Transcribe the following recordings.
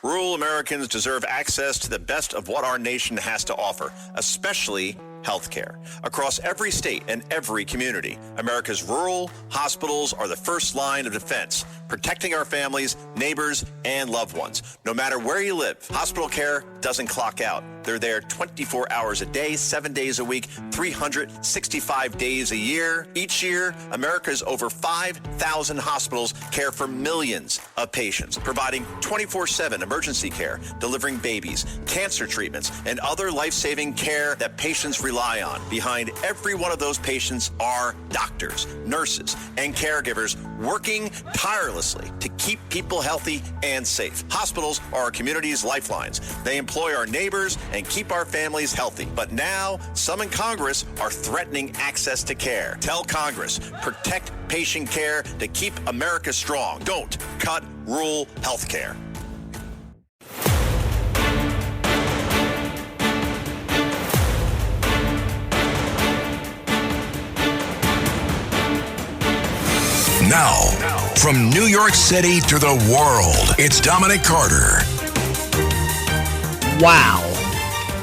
Rural Americans deserve access to the best of what our nation has to offer, especially health care. Across every state and every community, America's rural hospitals are the first line of defense, protecting our families, neighbors, and loved ones. No matter where you live, hospital care doesn't clock out. They're there 24 hours a day, 7 days a week, 365 days a year. Each year, America's over 5,000 hospitals care for millions of patients, providing 24/7 emergency care, delivering babies, cancer treatments, and other life-saving care that patients rely on. Behind every one of those patients are doctors, nurses, and caregivers working tirelessly to keep people healthy and safe. Hospitals are our community's lifelines. They employ our neighbors and keep our families healthy. But now, some in Congress are threatening access to care. Tell Congress, protect patient care to keep America strong. Don't cut rural health care. Now, from New York City to the world, it's Dominic Carter. Wow.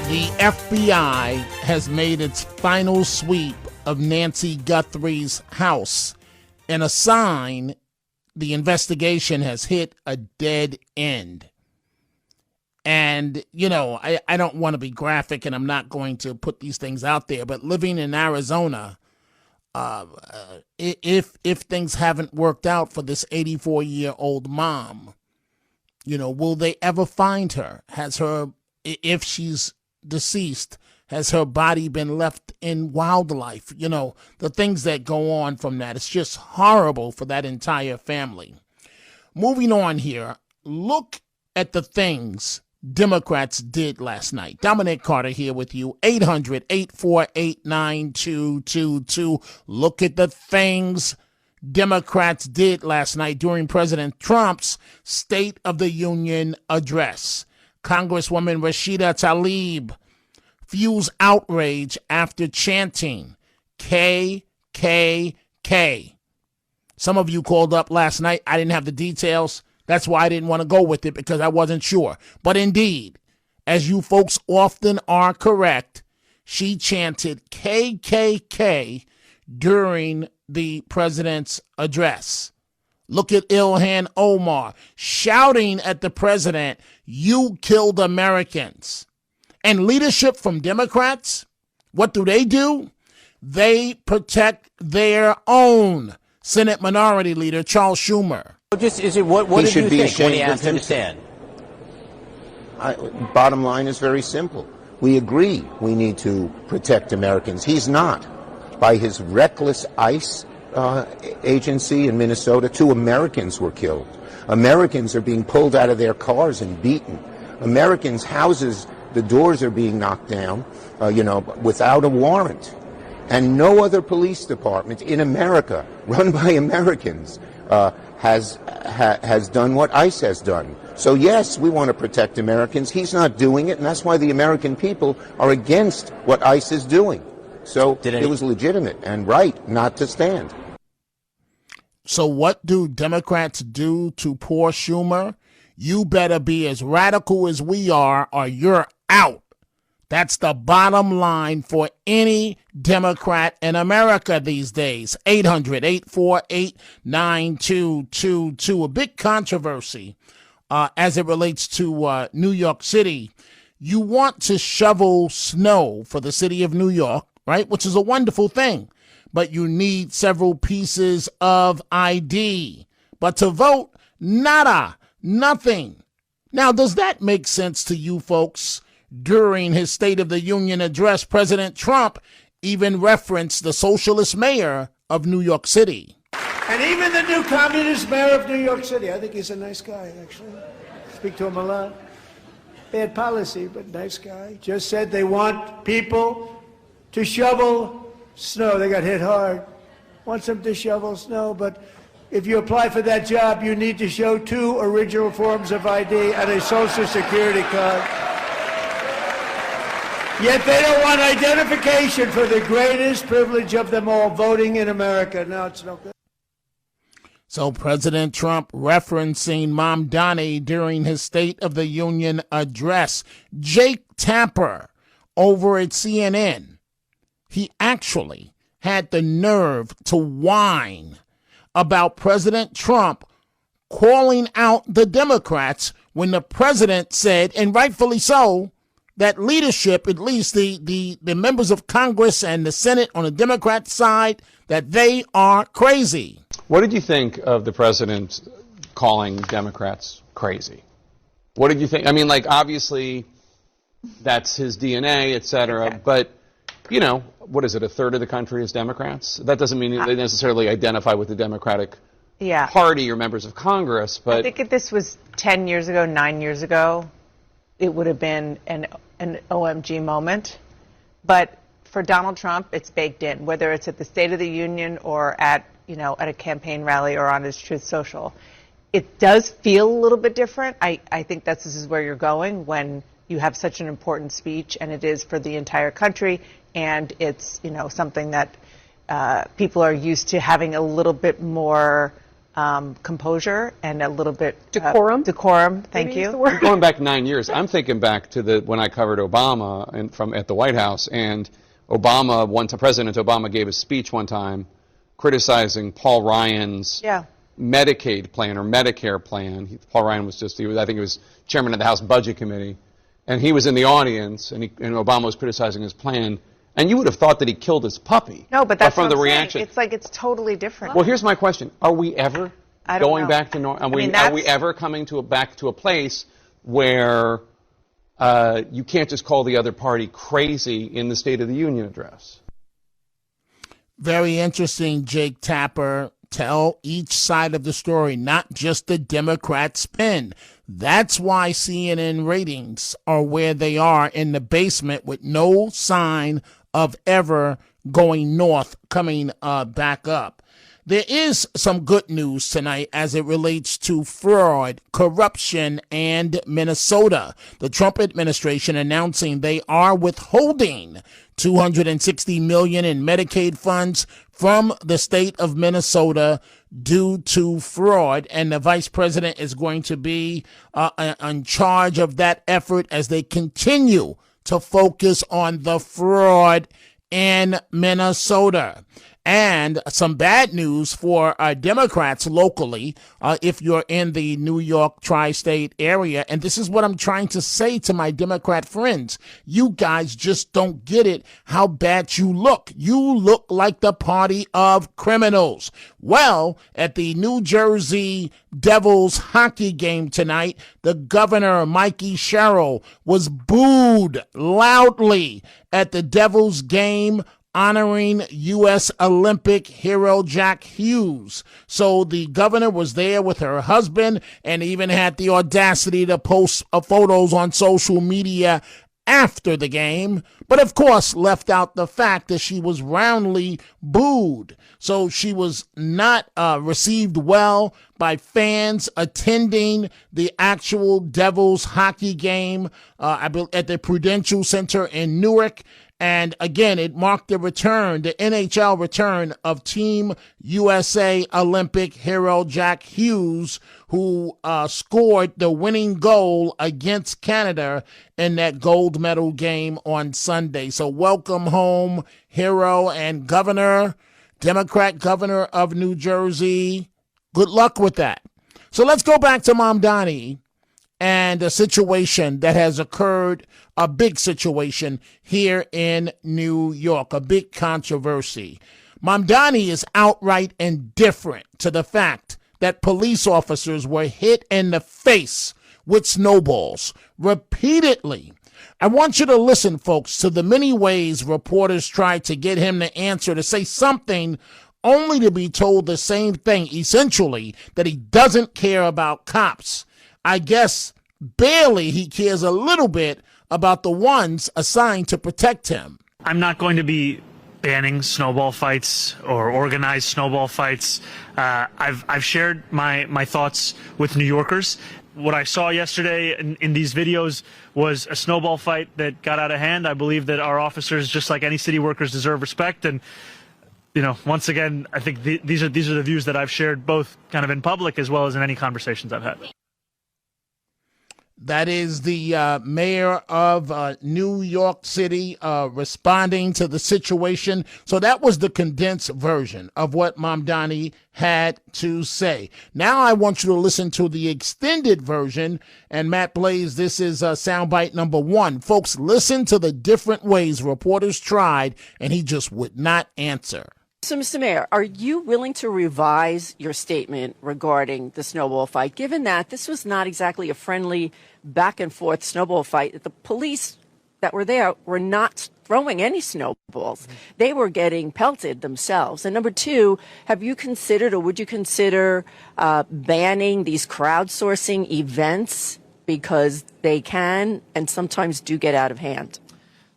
The FBI has made its final sweep of Nancy Guthrie's house, and a sign the investigation has hit a dead end. And, you know, I don't want to be graphic, and I'm not going to put these things out there, but living in Arizona, if things haven't worked out for this 84-year-old mom, you know, will they ever find her? If she's deceased, has her body been left in wildlife? You know, the things that go on from that. It's just horrible for that entire family. Moving on here, look at the things Democrats did last night. Dominic Carter here with you, 800-848-9222. Look at the things Democrats did last night during President Trump's State of the Union address. Congresswoman Rashida Tlaib fuels outrage after chanting KKK. Some of you called up last night. I didn't have the details. That's why I didn't want to go with it, because I wasn't sure. But indeed, as you folks often are correct, she chanted KKK during the president's address. Look at Ilhan Omar shouting at the president, "You killed Americans." And leadership from Democrats, what do? They protect their own. Senate Minority Leader Charles Schumer. What did you think when he asked him to stand? Bottom line is very simple. We agree we need to protect Americans. He's not. By his reckless ICE agency in Minnesota, 2 Americans were killed. Americans are being pulled out of their cars and beaten. Americans' houses, the doors are being knocked down, without a warrant. And no other police department in America, run by Americans, has done what ICE has done. So yes, we want to protect Americans. He's not doing it, and that's why the American people are against what ICE is doing. So it was legitimate and right not to stand. So what do Democrats do to poor Schumer? You better be as radical as we are, or you're out. That's the bottom line for any Democrat in America these days. 800-848-9222. A big controversy as it relates to New York City. You want to shovel snow for the city of New York, right? Which is a wonderful thing. But you need several pieces of ID. But to vote, nada, nothing. Now, does that make sense to you folks? During his State of the Union address, President Trump even referenced the socialist mayor of New York City. And even the new communist mayor of New York City, I think he's a nice guy, actually. Speak to him a lot. Bad policy, but nice guy. Just said they want people to shovel snow. They got hit hard. Wants them to shovel snow, but if you apply for that job, you need to show 2 original forms of ID and a Social Security card. Yet they don't want identification for the greatest privilege of them all, voting in America. Now it's no good. So President Trump referencing Mamdani during his State of the Union address. Jake Tapper over at CNN, he actually had the nerve to whine about President Trump calling out the Democrats when the president said, and rightfully so, that leadership, at least the members of Congress and the Senate on the Democrat side, that they are crazy. What did you think of the president calling Democrats crazy? What did you think? I mean, like, obviously, that's his DNA, et cetera, exactly. But, you know, what is it, a third of the country is Democrats? That doesn't mean they necessarily identify with the Democratic Party or members of Congress, but... I think if this was 10 years ago, 9 years ago, it would have been an OMG moment. But for Donald Trump, it's baked in, whether it's at the State of the Union or at a campaign rally or on his Truth Social. It does feel a little bit different. I think this is where you're going when you have such an important speech, and it is for the entire country, and it's, something that people are used to having a little bit more composure and a little bit decorum. Thank you. Going back 9 years, I'm thinking back to when I covered Obama at the White House, and President Obama gave a speech one time criticizing Paul Ryan's Medicaid plan or Medicare plan. Paul Ryan was I think he was chairman of the House Budget Committee, and he was in the audience, and Obama was criticizing his plan. And you would have thought that he killed his puppy. No, but that's from the reaction. It's like it's totally different. Well, here's my question: are we ever going back to normal? Are we ever coming back to a place where you can't just call the other party crazy in the State of the Union address? Very interesting, Jake Tapper. Tell each side of the story, not just the Democrat spin. That's why CNN ratings are where they are, in the basement, with no sign of ever going north, coming back up. There is some good news tonight as it relates to fraud, corruption, and Minnesota. The Trump administration announcing they are withholding $260 million in Medicaid funds from the state of Minnesota due to fraud, and the vice president is going to be in charge of that effort as they continue to focus on the fraud in Minnesota. And some bad news for Democrats locally, if you're in the New York tri-state area. And this is what I'm trying to say to my Democrat friends. You guys just don't get it, how bad you look. You look like the party of criminals. Well, at the New Jersey Devils hockey game tonight, the governor, Mikey Sherrill, was booed loudly at the Devils game, honoring U.S. Olympic hero Jack Hughes. So the governor was there with her husband and even had the audacity to post photos on social media after the game, but of course left out the fact that she was roundly booed. So she was not received well by fans attending the actual Devils hockey game at the Prudential Center in Newark. And again, it marked the NHL return of Team USA Olympic hero Jack Hughes, who scored the winning goal against Canada in that gold medal game on Sunday. So welcome home, hero and governor, Democrat governor of New Jersey. Good luck with that. So let's go back to Mamdani and a situation that has occurred, a big situation here in New York, a big controversy. Mamdani is outright indifferent to the fact that police officers were hit in the face with snowballs repeatedly. I want you to listen, folks, to the many ways reporters tried to get him to answer, to say something, only to be told the same thing, essentially, that he doesn't care about cops. I guess barely he cares a little bit about the ones assigned to protect him. I'm not going to be banning snowball fights or organized snowball fights. I've shared my thoughts with New Yorkers. What I saw yesterday in these videos was a snowball fight that got out of hand. I believe that our officers, just like any city workers, deserve respect. And once again, I think these are the views that I've shared both kind of in public as well as in any conversations I've had. That is the mayor of New York City responding to the situation. So that was the condensed version of what Mamdani had to say. Now I want you to listen to the extended version. And Matt Blaze, this is soundbite number 1. Folks, listen to the different ways reporters tried, and he just would not answer. So, Mr. Mayor, are you willing to revise your statement regarding the snowball fight, given that this was not exactly a friendly back-and-forth snowball fight? The police that were there were not throwing any snowballs. They were getting pelted themselves. And number 2, have you considered or would you consider banning these crowdsourcing events because they can and sometimes do get out of hand?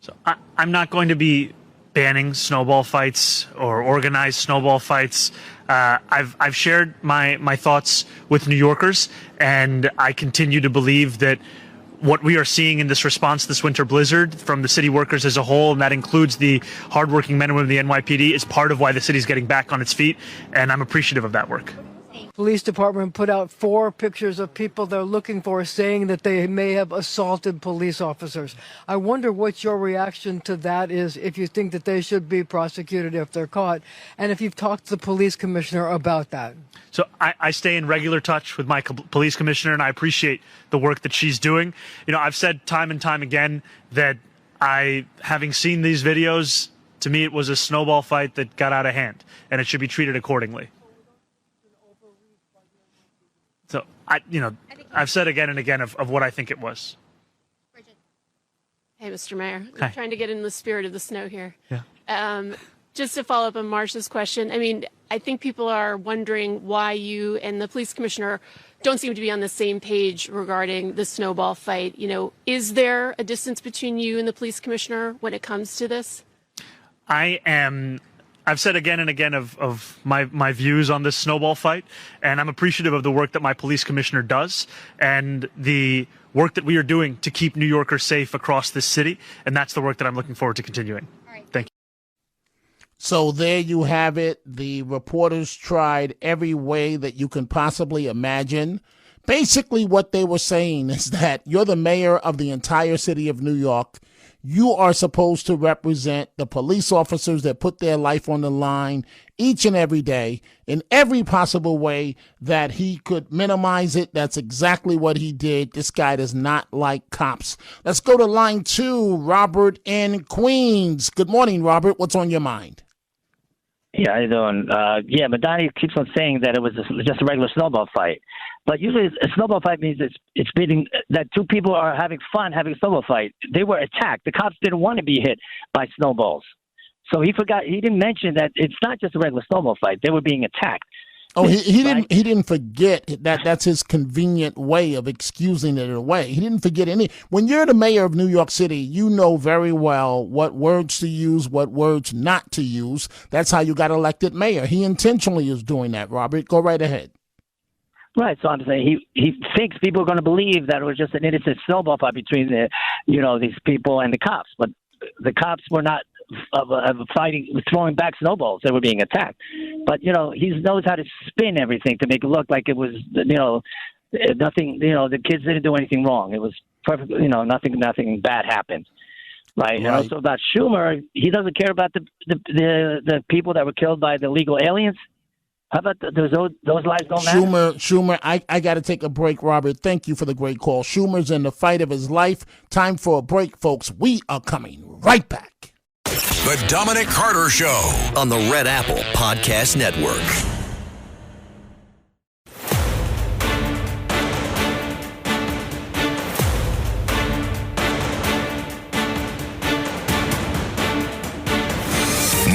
So I'm not going to be banning snowball fights or organized snowball fights. I've shared my thoughts with New Yorkers, and I continue to believe that what we are seeing in this response to this winter blizzard from the city workers as a whole, and that includes the hardworking men and women of the NYPD, is part of why the city's getting back on its feet, and I'm appreciative of that work. Police department put out 4 pictures of people they're looking for, saying that they may have assaulted police officers. I wonder what your reaction to that is, if you think that they should be prosecuted if they're caught, and if you've talked to the police commissioner about that. So I stay in regular touch with my police commissioner, and I appreciate the work that she's doing. I've said time and time again that having seen these videos, to me it was a snowball fight that got out of hand, and it should be treated accordingly. So I've said again and again of what I think it was. Hey, Mr. Mayor. Hi. I'm trying to get in the spirit of the snow here. Yeah. Just to follow up on Marcia's question, I think people are wondering why you and the police commissioner don't seem to be on the same page regarding the snowball fight. Is there a distance between you and the police commissioner when it comes to this? I've said again and again of my views on this snowball fight, and I'm appreciative of the work that my police commissioner does and the work that we are doing to keep New Yorkers safe across this city, and that's the work that I'm looking forward to continuing. All right. Thank you. So there you have it. The reporters tried every way that you can possibly imagine. Basically, what they were saying is that you're the mayor of the entire city of New York. You are supposed to represent the police officers that put their life on the line each and every day in every possible way that he could minimize it. That's exactly what he did. This guy does not like cops. Let's go to line 2, Robert in Queens. Good morning, Robert. What's on your mind? Yeah, how you doing? Mamdani keeps on saying that it was just a regular snowball fight. But usually a snowball fight means it's meaning that 2 people are having fun having a snowball fight. They were attacked. The cops didn't want to be hit by snowballs. So he didn't mention that it's not just a regular snowball fight. They were being attacked. Oh, he didn't forget that. That's his convenient way of excusing it away. He didn't forget any. When you're the mayor of New York City, you know very well what words to use, what words not to use. That's how you got elected mayor. He intentionally is doing that, Robert. Go right ahead. Right, so I'm saying he thinks people are going to believe that it was just an innocent snowball fight between these people and the cops, but the cops were not fighting, throwing back snowballs. They were being attacked. But he knows how to spin everything to make it look like it was nothing. The kids didn't do anything wrong. It was perfect. Nothing bad happened. Right. And also about Schumer, he doesn't care about the people that were killed by the illegal aliens. How about those lives don't matter? Schumer, I got to take a break, Robert. Thank you for the great call. Schumer's in the fight of his life. Time for a break, folks. We are coming right back. The Dominic Carter Show on the Red Apple Podcast Network.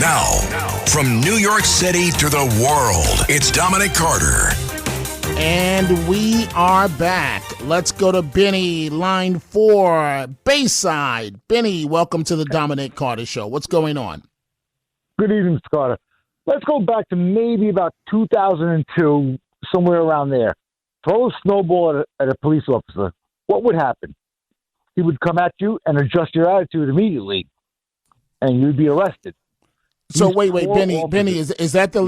Now, from New York City to the world, it's Dominic Carter. And we are back. Let's go to Benny, line 4, Bayside. Benny, welcome to the Dominic Carter Show. What's going on? Good evening, Mr. Carter. Let's go back to maybe about 2002, somewhere around there. Throw a snowball at a police officer. What would happen? He would come at you and adjust your attitude immediately, and you'd be arrested. So wait, Benny, is that the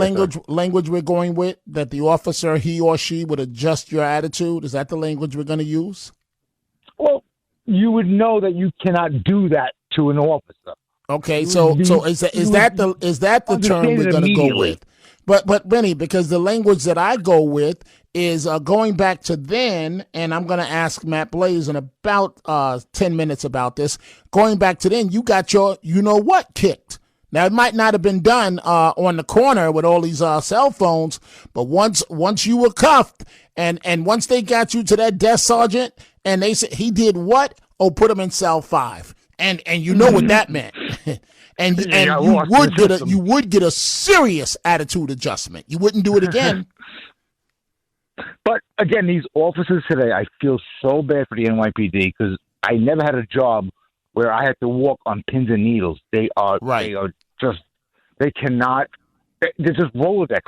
language we're going with? That the officer, he or she, would adjust your attitude? Is that the language we're going to use? Well, you would know that you cannot do that to an officer. Okay, so is that the term we're going to go with? But Benny, because the language that I go with is going back to then, and I'm going to ask Matt Blaze in about 10 minutes about this. Going back to then, you got your you-know-what kicked. Now, it might not have been done on the corner with all these cell phones, but once you were cuffed and once they got you to that desk sergeant and they said, he did what? Oh, put him in cell 5. And you know what that meant. And you would get a serious attitude adjustment. You wouldn't do it again. But again, these officers today, I feel so bad for the NYPD because I never had a job where I had to walk on pins and needles. They're just Rolodex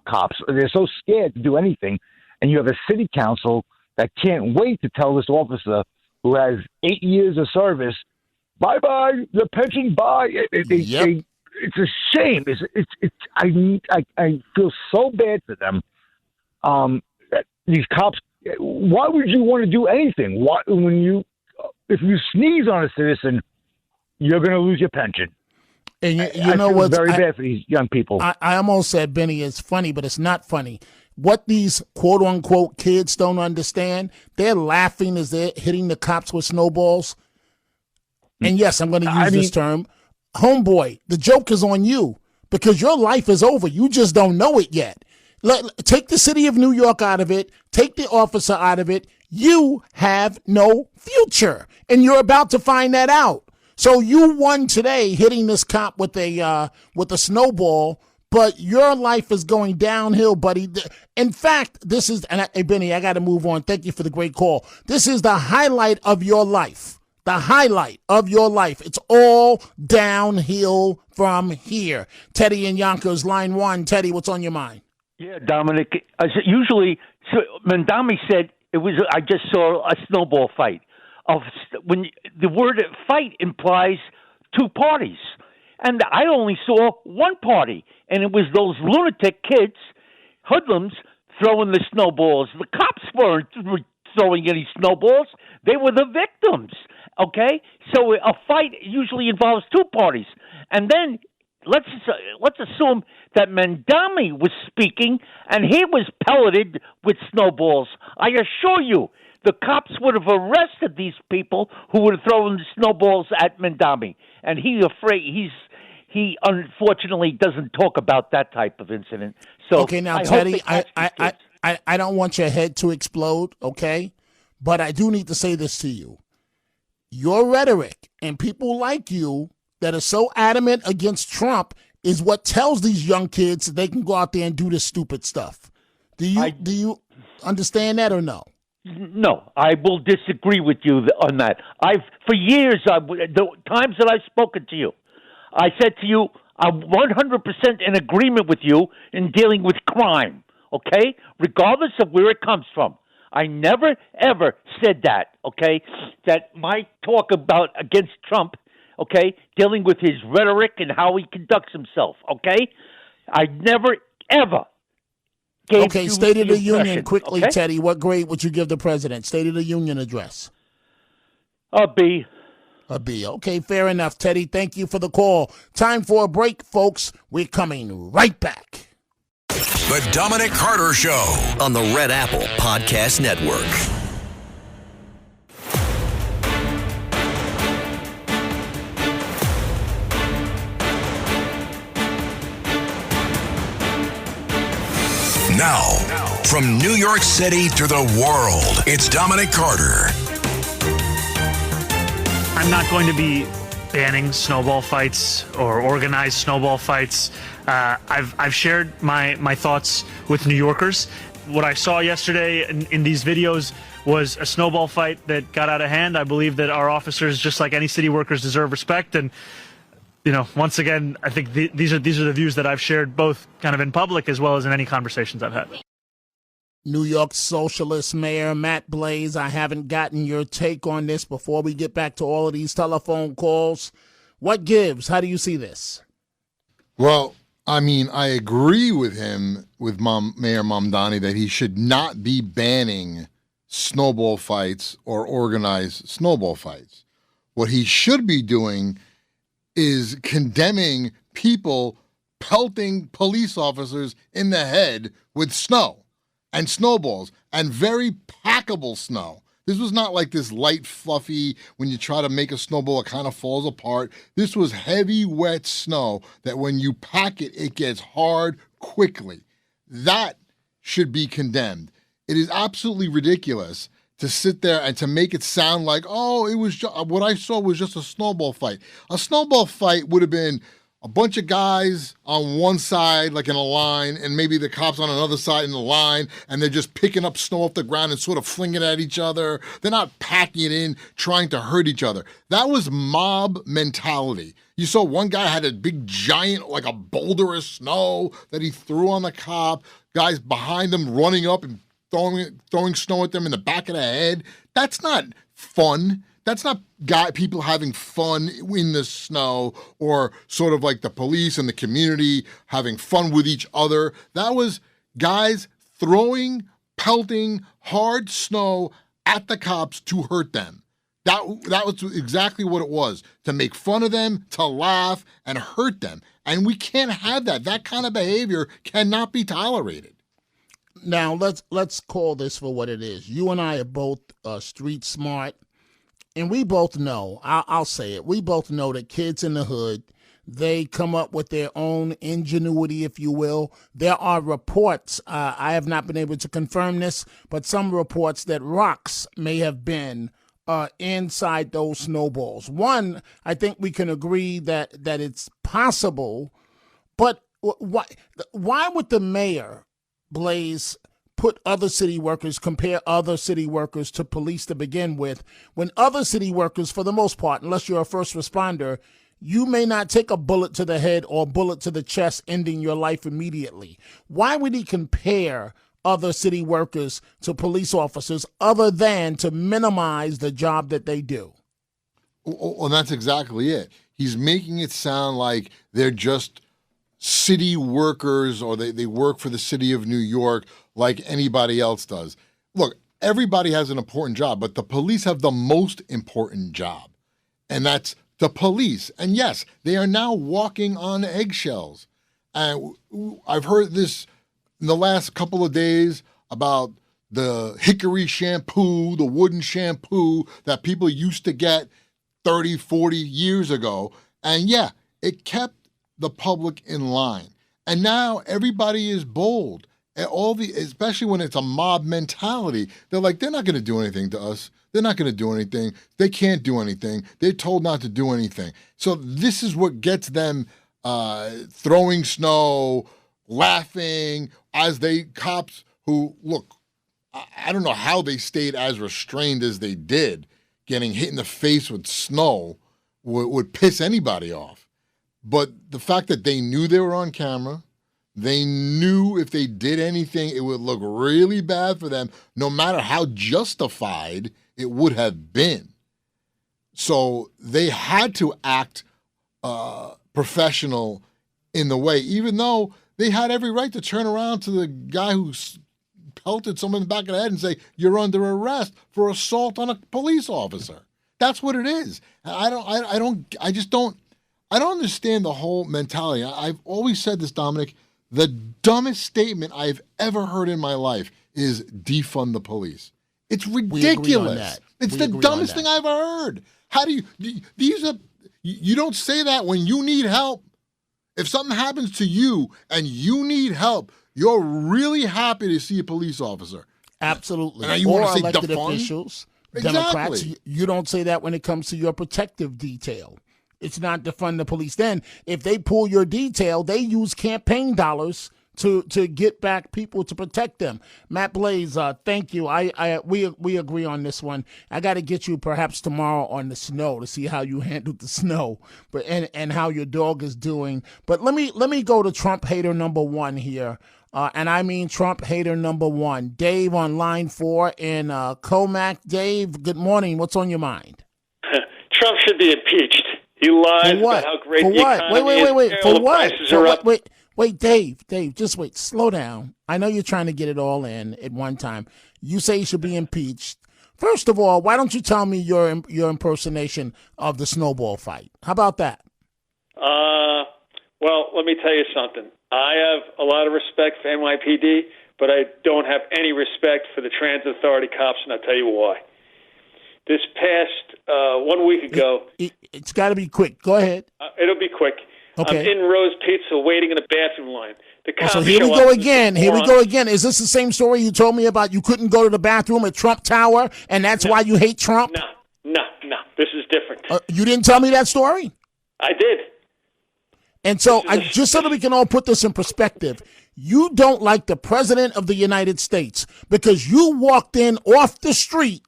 cops. They're so scared to do anything. And you have a city council that can't wait to tell this officer who has 8 years of service, bye-bye, the pension, bye. It's a shame. I feel so bad for them. These cops, why would you want to do anything? If you sneeze on a citizen, you're going to lose your pension. And you know what's very bad for these young people. I almost said, Benny, it's funny, but it's not funny. What these quote unquote kids don't understand, they're laughing as they're hitting the cops with snowballs. And yes, I'm going to use this term. Homeboy, the joke is on you because your life is over. You just don't know it yet. Take the city of New York out of it. Take the officer out of it. You have no future, and you're about to find that out. So you won today hitting this cop with a snowball, but your life is going downhill, buddy. In fact, this is, hey, Benny, I got to move on. Thank you for the great call. This is the highlight of your life. The highlight of your life. It's all downhill from here. Teddy in Yonkers, line 1. Teddy, what's on your mind? Yeah, Dominic. Usually, Mandami said it was. I just saw a snowball fight. When the word "fight" implies two parties, and I only saw one party, and it was those lunatic kids, hoodlums, throwing the snowballs. The cops weren't throwing any snowballs; they were the victims. Okay, so a fight usually involves two parties, and then let's assume that Mandami was speaking and he was pelleted with snowballs. I assure you, the cops would have arrested these people who would have thrown the snowballs at Mandami, and he unfortunately doesn't talk about that type of incident. So okay, now Teddy, I don't want your head to explode, okay, but I do need to say this to you. Your rhetoric and people like you that are so adamant against Trump is what tells these young kids that they can go out there and do this stupid stuff. Do you understand that or no? No, I will disagree with you on that. For years, the times that I've spoken to you, I said to you, I'm 100% in agreement with you in dealing with crime, okay? Regardless of where it comes from. I never, ever said that, okay? That my talk against Trump, okay, dealing with his rhetoric and how he conducts himself, okay? I never, ever gave Okay, you State of the Union, impression, quickly, okay? Teddy. What grade would you give the president? State of the Union address. A B. A B. Okay, fair enough, Teddy. Thank you for the call. Time for a break, folks. We're coming right back. The Dominic Carter Show on the Red Apple Podcast Network. Now, from New York City to the world, it's Dominic Carter. I'm not going to be banning snowball fights or organized snowball fights. I've shared my thoughts with New Yorkers. What I saw yesterday in these videos was a snowball fight that got out of hand. I believe that our officers, just like any city workers, deserve respect. And once again, I think these are the views that I've shared both kind of in public as well as in any conversations I've had. New York socialist mayor Matt Blaze, I haven't gotten your take on this before we get back to all of these telephone calls. What gives? How do you see this? Well, I mean, I agree with him, with Mayor Mamdani, that he should not be banning snowball fights or organized snowball fights. What he should be doing is condemning people pelting police officers in the head with snow and snowballs and very packable snow. This was not like this light, fluffy, when you try to make a snowball, it kind of falls apart. This was heavy, wet snow that when you pack it, it gets hard quickly. That should be condemned. It is absolutely ridiculous to sit there and to make it sound like, oh, it was what I saw was just a snowball fight. A snowball fight would have been a bunch of guys on one side, like in a line, and maybe the cops on another side in the line, and they're just picking up snow off the ground and sort of flinging it at each other. They're not packing it in, trying to hurt each other. That was mob mentality. You saw one guy had a big giant, like a boulder of snow that he threw on the cop. Guys behind him running up and throwing snow at them in the back of the head. That's not fun. That's not people having fun in the snow, or sort of like the police and the community having fun with each other. That was guys throwing, pelting hard snow at the cops to hurt them. That was exactly what it was, to make fun of them, to laugh, and hurt them. And we can't have that. That kind of behavior cannot be tolerated. Now, let's call this for what it is. You and I are both street smart. And we both know, I'll say it, we both know that kids in the hood, they come up with their own ingenuity, if you will. There are reports, I have not been able to confirm this, but some reports that rocks may have been inside those snowballs. One, I think we can agree that it's possible, but why would the mayor, Blaze, put other city workers, compare other city workers to police to begin with, when other city workers, for the most part, unless you're a first responder, you may not take a bullet to the head or a bullet to the chest, ending your life immediately? Why would he compare other city workers to police officers other than to minimize the job that they do? Well, that's exactly it. He's making it sound like they're just city workers, or they work for the city of New York like anybody else does. Look, everybody has an important job, but the police have the most important job, and that's the police. And yes, they are now walking on eggshells. And I've heard this in the last couple of days about the hickory shampoo, the wooden shampoo that people used to get 30, 40 years ago. And yeah, it kept the public in line. And now everybody is bold. And especially when it's a mob mentality, they're like, they're not going to do anything to us. They're not going to do anything. They can't do anything. They're told not to do anything. So this is what gets them throwing snow, laughing, as cops who, look, I don't know how they stayed as restrained as they did. Getting hit in the face with snow would piss anybody off. But the fact that they knew they were on camera, they knew if they did anything, it would look really bad for them, no matter how justified it would have been. So they had to act professional in the way, even though they had every right to turn around to the guy who pelted someone in the back of the head and say, you're under arrest for assault on a police officer. That's what it is. I don't understand the whole mentality. I've always said this, Dominic. The dumbest statement I've ever heard in my life is defund the police. It's ridiculous. It's the dumbest thing I've ever heard. How do you don't say that when you need help. If something happens to you and you need help, you're really happy to see a police officer. Absolutely. And you or want to say elected defund? officials, Exactly. Democrats. You don't say that when it comes to your protective detail. It's not defund the police. Then, if they pull your detail, they use campaign dollars to get back people to protect them. Matt Blaze, thank you. We agree on this one. I got to get you perhaps tomorrow on the snow to see how you handled the snow, but and how your dog is doing. But let me go to Trump hater number one here, and I mean Trump hater number one, Dave on line 4 in Comac. Dave, good morning. What's on your mind? Trump should be impeached. He lies For what? about how great For the what? economy is. Wait. All For the what? prices For are what? up. Wait, Dave, just wait. Slow down. I know you're trying to get it all in at one time. You say he should be impeached. First of all, why don't you tell me your impersonation of the snowball fight? How about that? Well, let me tell you something. I have a lot of respect for NYPD, but I don't have any respect for the transit authority cops, and I'll tell you why. This past 1 week ago... It's got to be quick. Go ahead. It'll be quick. Okay. I'm in Rose Pizza waiting in a bathroom line. The cops So here we show go up. again. Here we go again. Is this the same story you told me about? You couldn't go to the bathroom at Trump Tower, and that's why you hate Trump? No. This is different. You didn't tell me that story? I did. And so, just so that we can all put this in perspective, you don't like the President of the United States because you walked in off the street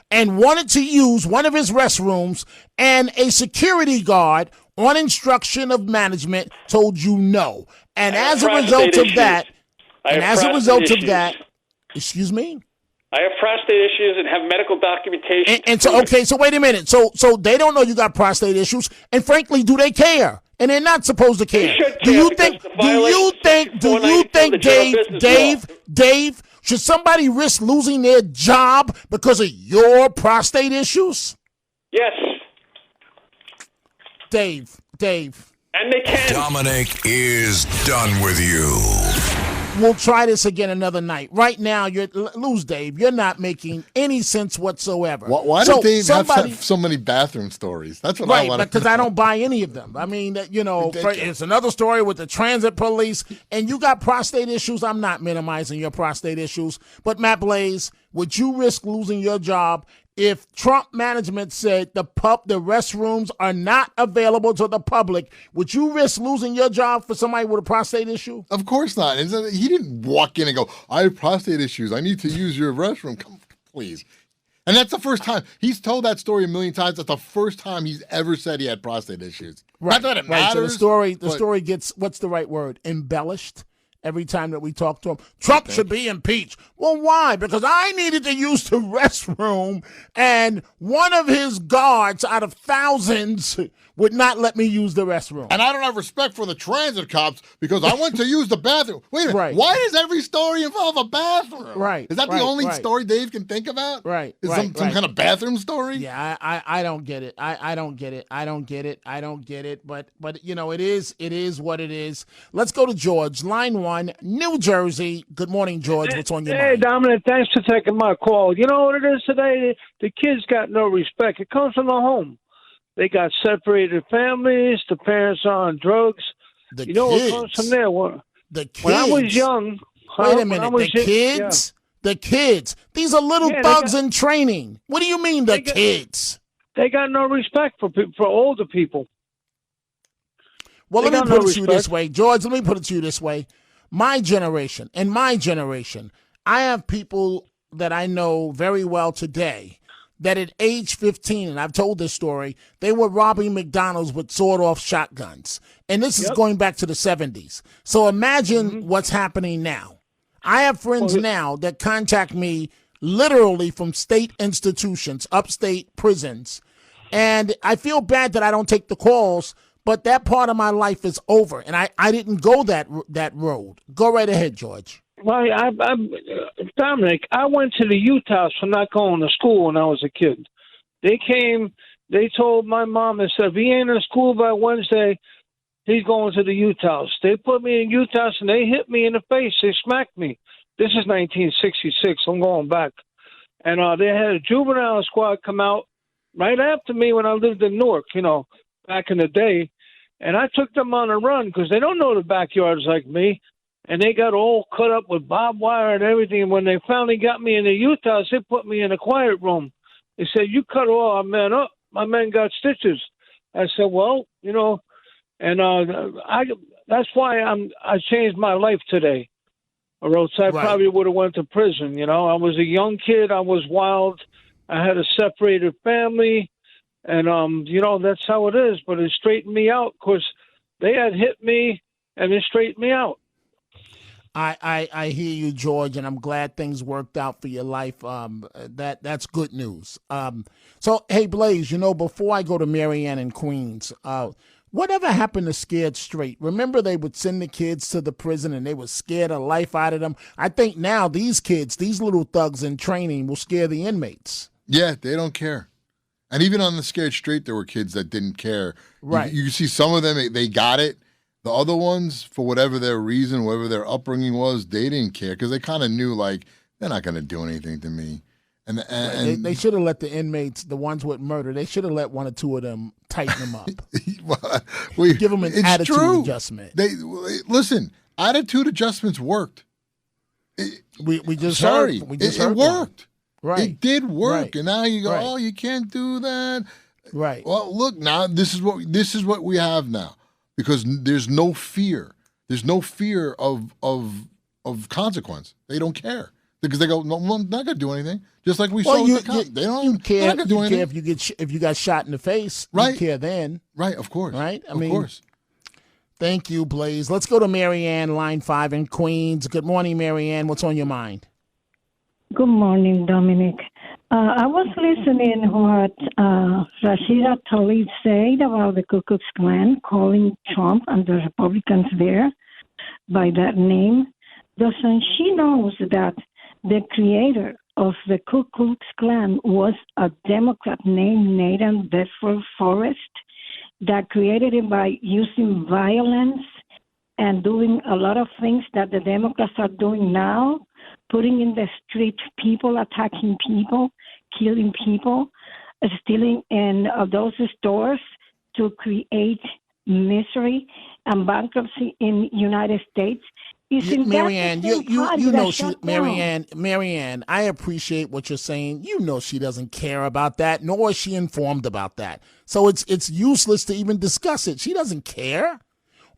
and wanted to use one of his restrooms, and a security guard, on instruction of management, told you no. And as a result of that, excuse me? I have prostate issues and have medical documentation. And so, okay, so wait a minute. So they don't know you got prostate issues, and frankly, do they care? And they're not supposed to care. Do you think, Dave, should somebody risk losing their job because of your prostate issues? Yes. Dave. And they can. Dominic is done with you. We'll try this again another night. Right now, lose Dave. You're not making any sense whatsoever. Why do Dave have so many bathroom stories? That's what I want to know. Right, because I don't buy any of them. I mean, it's another story with the transit police, and you got prostate issues. I'm not minimizing your prostate issues. But, Matt Blaze, would you risk losing your job if Trump management said the restrooms are not available to the public? Would you risk losing your job for somebody with a prostate issue? Of course not. He didn't walk in and go, I have prostate issues. I need to use your restroom. Come, please. And that's the first time. He's told that story a million times. That's the first time he's ever said he had prostate issues. Right. Not that it matters. So the story gets, what's the right word? Embellished. Every time that we talk to him, Trump should be impeached. Well, why? Because I needed to use the restroom, and one of his guards out of thousands would not let me use the restroom. And I don't have respect for the transit cops because I went to use the bathroom. Wait a minute. Right. Why does every story involve a bathroom? Right. Is that the only story Dave can think about? Right. Is some kind of bathroom story? Yeah, I don't get it. I don't get it. But it is what it is. Let's go to George, line 1, New Jersey. Good morning, George. What's on your mind? Hey, Dominic, thanks for taking my call. You know what it is today? The kids got no respect. It comes from the home. They got separated families. The parents are on drugs. What comes from there? When I was young. Wait a minute. The kids. These are little thugs in training. What do you mean, the kids? They got no respect for older people. Well, let me put it to you this way, George. Let me put it to you this way. My generation, I have people that I know very well today that at age 15, and I've told this story, they were robbing McDonald's with sawed-off shotguns. And this is going back to the 70s. So imagine what's happening now. I have friends now that contact me literally from state institutions, upstate prisons. And I feel bad that I don't take the calls, but that part of my life is over. And I didn't go that road. Go right ahead, George. Well, Dominic, I went to the youth house for not going to school when I was a kid. They came, they told my mom and said, if he ain't in school by Wednesday, he's going to the youth house. They put me in youth house and they hit me in the face. They smacked me. This is 1966. I'm going back. And they had a juvenile squad come out right after me when I lived in Newark, back in the day. And I took them on a run because they don't know the backyards like me. And they got all cut up with barbed wire and everything. And when they finally got me in the youth house, they put me in a quiet room. They said, you cut all our men up. My men got stitches. I said, well, and that's why I changed my life today. Or else I probably would have went to prison. I was a young kid. I was wild. I had a separated family. And, that's how it is. But it straightened me out because they had hit me and it straightened me out. I hear you, George, and I'm glad things worked out for your life. That's good news. So, hey, Blaze, before I go to Marianne in Queens, whatever happened to Scared Straight? Remember they would send the kids to the prison and they would scare the life out of them? I think now these kids, these little thugs in training, will scare the inmates. Yeah, they don't care. And even on the Scared Straight, there were kids that didn't care. Right. You see some of them, they got it. The other ones, for whatever their reason, whatever their upbringing was, they didn't care because they kind of knew, like, they're not going to do anything to me. And they should have let the inmates, the ones with murder, they should have let one or two of them tighten them up. Give them an attitude adjustment. Listen, attitude adjustments worked. We just sorry, heard, we just it heard worked. Right. It did work, Right. and now you go, Right. oh, you can't do that. Right. Well, look, now this is what we have now, because there's no fear. There's no fear of consequence. They don't care because they go, no, I'm not gonna do anything. Just like we saw with the cops. They don't care. They're not gonna do You care anything. if you got shot in the face. Right. You care then. Right. Of course. Right. Of course. Thank you, Blaze. Let's go to Marianne, line 5 in Queens. Good morning, Marianne. What's on your mind? Good morning, Dominic. I was listening what Rashida Tlaib said about the Ku Klux Klan, calling Trump and the Republicans there by that name. Doesn't she know that the creator of the Ku Klux Klan was a Democrat named Nathan Bedford Forrest that created it by using violence and doing a lot of things that the Democrats are doing now, putting in the street people, attacking people, killing people, stealing in those stores to create misery and bankruptcy in United States. Marianne, you know she, Marianne, I appreciate what you're saying. You know she doesn't care about that, nor is she informed about that. So it's useless to even discuss it. She doesn't care.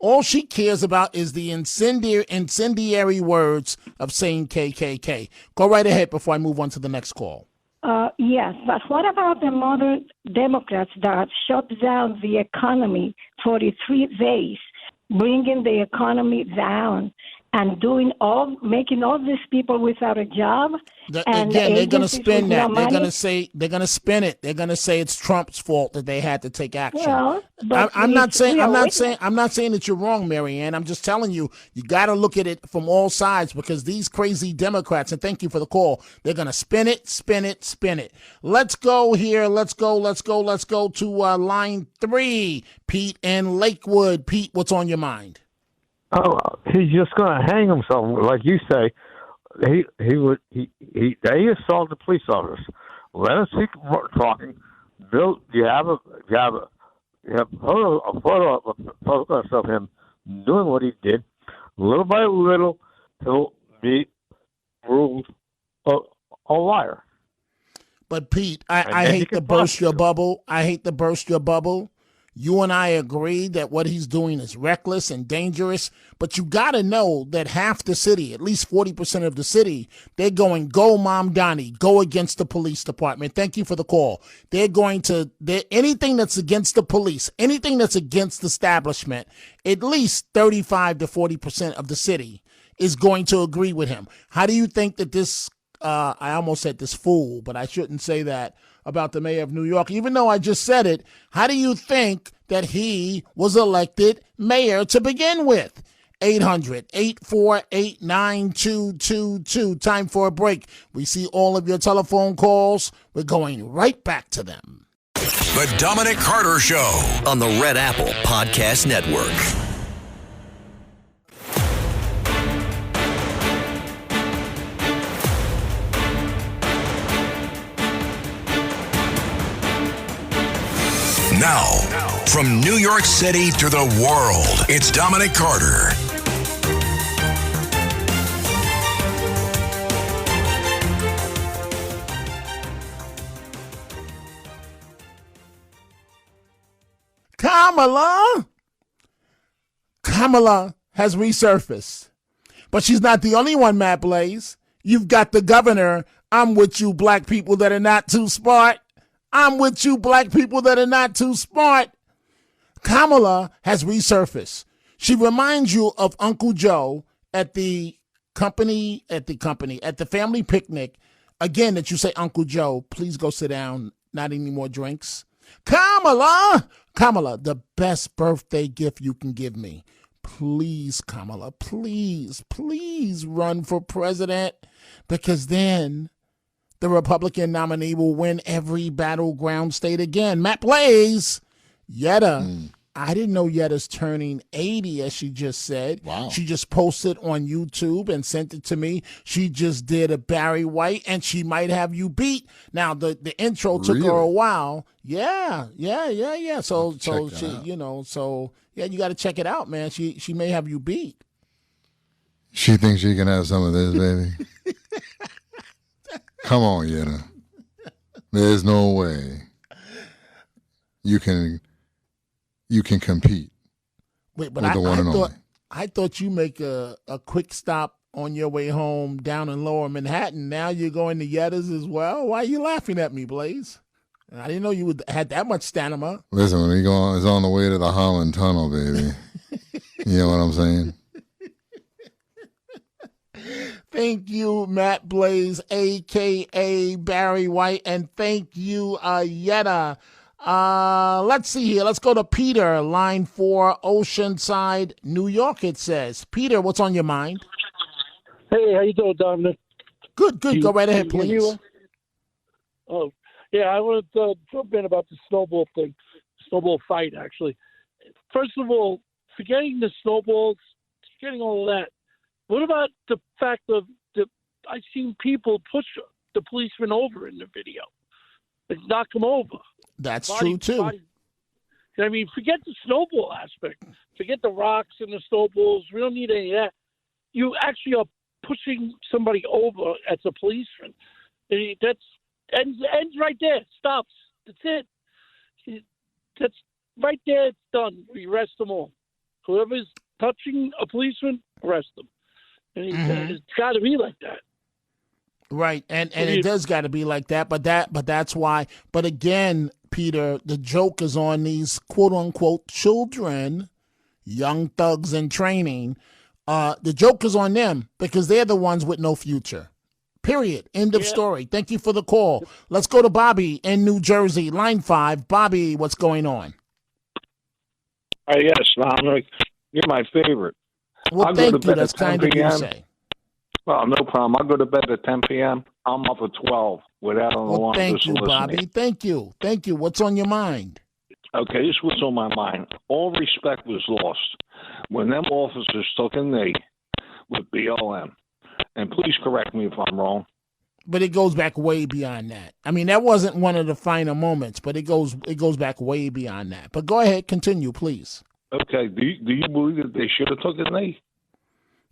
All she cares about is the incendiary words of saying KKK. Go right ahead before I move on to the next call. Yes, but what about the modern Democrats that shut down the economy 43 days, bringing the economy down and making all these people without a job? Again, they're going to spin that. They're going to say they're going to spin it. They're going to say it's Trump's fault that they had to take action. Well, I'm not saying that you're wrong, Marianne. I'm just telling you got to look at it from all sides because these crazy Democrats, and thank you for the call, they're going to spin it. Let's go here. Let's go to line 3. Pete in Lakewood. Pete, what's on your mind? Oh, he's just going to hang himself, like you say. They assaulted police officers. Let us keep talking. Bill, you have a photo of him doing what he did. Little by little, he'll be ruled a liar. But Pete, I hate to burst your bubble. You and I agree that what he's doing is reckless and dangerous, but you got to know that half the city, at least 40% of the city, they're going, go Mom Donnie, go against the police department. Thank you for the call. Anything that's against the police, anything that's against the establishment, at least 35 to 40% of the city is going to agree with him. How do you think that this, I almost said this fool, but I shouldn't say that about the mayor of New York, even though I just said it. How do you think that he was elected mayor to begin with? 800-848-9222. Time for a break. We see all of your telephone calls. We're going right back to them. The Dominic Carter Show on the Red Apple Podcast Network. Now, from New York City to the world, it's Dominic Carter. Kamala has resurfaced. But she's not the only one, Matt Blaze. You've got the governor. I'm with you, black people that are not too smart. I'm with you, black people that are not too smart. Kamala has resurfaced. She reminds you of Uncle Joe at the the family picnic, again, that you say, Uncle Joe, please go sit down, not any more drinks. Kamala, the best birthday gift you can give me. Please, Kamala, please run for president, because then the Republican nominee will win every battleground state again. Matt Blaze, Yetta. I didn't know Yetta's turning 80, as she just said. Wow. She just posted on YouTube and sent it to me. She just did a Barry White, and she might have you beat. Now, the intro took her a while. Yeah. So she, you got to check it out, man. She may have you beat. She thinks she can have some of this, baby. Come on, Yetta. There's no way you can compete. Wait, but with the one and only. I thought you make a quick stop on your way home down in Lower Manhattan. Now you're going to Yetta's as well? Why are you laughing at me, Blaze? I didn't know you had that much stamina. Listen, when it's on the way to the Holland Tunnel, baby. You know what I'm saying? Thank you, Matt Blaze, a.k.a. Barry White, and thank you, Yetta. Let's see here. Let's go to Peter, line 4, Oceanside, New York, it says. Peter, what's on your mind? Hey, how you doing, Dominic? Good. Go right ahead, please. Oh, yeah, I want to jump in about the snowball fight, actually. First of all, forgetting the snowballs, forgetting all of that, what about the fact of I've seen people push the policeman over in the video, like knock him over. That's true, too. I mean, forget the snowball aspect. Forget the rocks and the snowballs. We don't need any of that. You actually are pushing somebody over as a policeman. That's ends right there. Stops. That's it. That's right there. It's done. We arrest them all. Whoever's touching a policeman, arrest them. And it's got to be like that. Right, and it does got to be like that, but that's why. But again, Peter, the joke is on these quote unquote children, young thugs in training. The joke is on them because they're the ones with no future. Period. End of story. Thank you for the call. Let's go to Bobby in New Jersey, line 5. Bobby, what's going on? Yes, Dominic, you're my favorite. Well, thank you. That's kind of you to say. Well, no problem. I'll go to bed at 10 p.m. I'm up at 12 without an alarm. Thank you, Bobby. Thank you. What's on your mind? Okay, this was on my mind. All respect was lost when them officers took a knee with BLM. And please correct me if I'm wrong. But it goes back way beyond that. I mean, that wasn't one of the final moments, but it goes back way beyond that. But go ahead, continue, please. Okay, do you believe that they should have took a knee?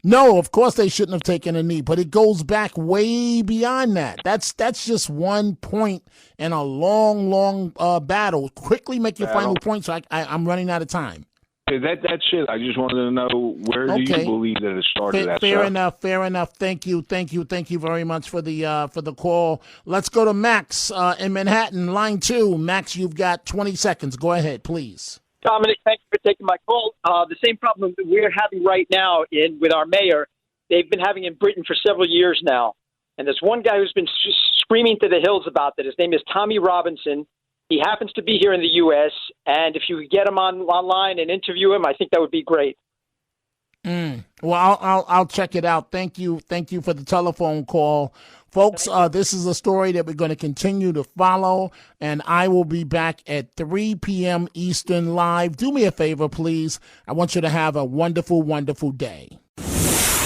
No, of course they shouldn't have taken a knee, but it goes back way beyond that. That's just one point in a long battle. Quickly make your final point, so I'm running out of time. That's it. I just wanted to know where do you believe that it started? Fair enough. Thank you very much for the call. Let's go to Max in Manhattan, line 2. Max, you've got 20 seconds. Go ahead, please. Dominic, thank you for taking my call. The same problem that we're having right now with our mayor, they've been having in Britain for several years now. And there's one guy who's been screaming to the hills about that. His name is Tommy Robinson. He happens to be here in the U.S., and if you could get him online and interview him, I think that would be great. Well, I'll check it out. Thank you for the telephone call. Folks, this is a story that we're going to continue to follow, and I will be back at 3 p.m. Eastern live. Do me a favor, please. I want you to have a wonderful, wonderful day.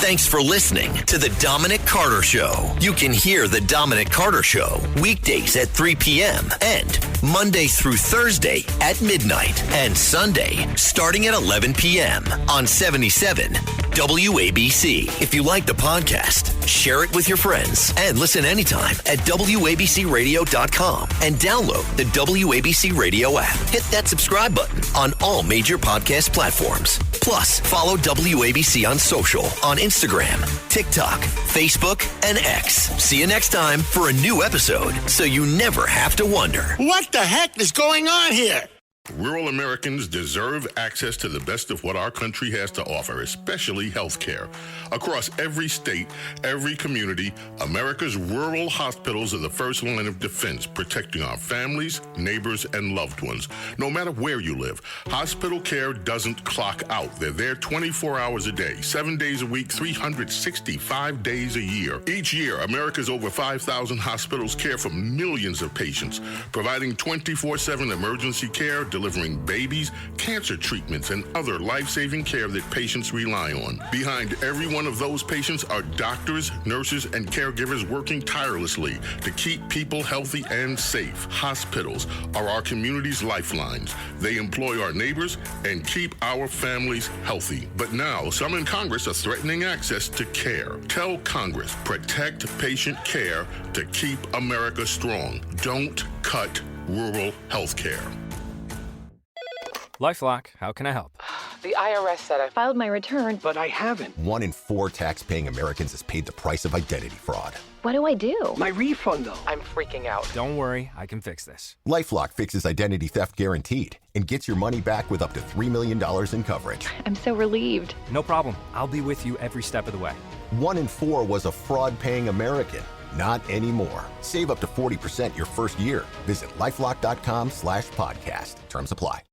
Thanks for listening to The Dominic Carter Show. You can hear The Dominic Carter Show weekdays at 3 p.m. and Monday through Thursday at midnight and Sunday starting at 11 p.m. on 77 WABC. If you like the podcast, share it with your friends and listen anytime at WABCRadio.com and download the WABC Radio app. Hit that subscribe button on all major podcast platforms. Plus, follow WABC on social on Instagram, TikTok, Facebook, and X. See you next time for a new episode so you never have to wonder. What the heck is going on here? Rural Americans deserve access to the best of what our country has to offer, especially health care. Across every state, every community, America's rural hospitals are the first line of defense, protecting our families, neighbors, and loved ones. No matter where you live, hospital care doesn't clock out. They're there 24 hours a day, 7 days a week, 365 days a year. Each year, America's over 5,000 hospitals care for millions of patients, providing 24/7 emergency care, delivering babies, cancer treatments, and other life-saving care that patients rely on. Behind every one of those patients are doctors, nurses, and caregivers working tirelessly to keep people healthy and safe. Hospitals are our community's lifelines. They employ our neighbors and keep our families healthy. But now, some in Congress are threatening access to care. Tell Congress, protect patient care to keep America strong. Don't cut rural health care. LifeLock, how can I help? The IRS said I filed my return, but I haven't. 1 in 4 tax-paying Americans has paid the price of identity fraud. What do I do? My refund, though. I'm freaking out. Don't worry, I can fix this. LifeLock fixes identity theft guaranteed and gets your money back with up to $3 million in coverage. I'm so relieved. No problem. I'll be with you every step of the way. 1 in 4 was a fraud-paying American. Not anymore. Save up to 40% your first year. Visit LifeLock.com/podcast. Terms apply.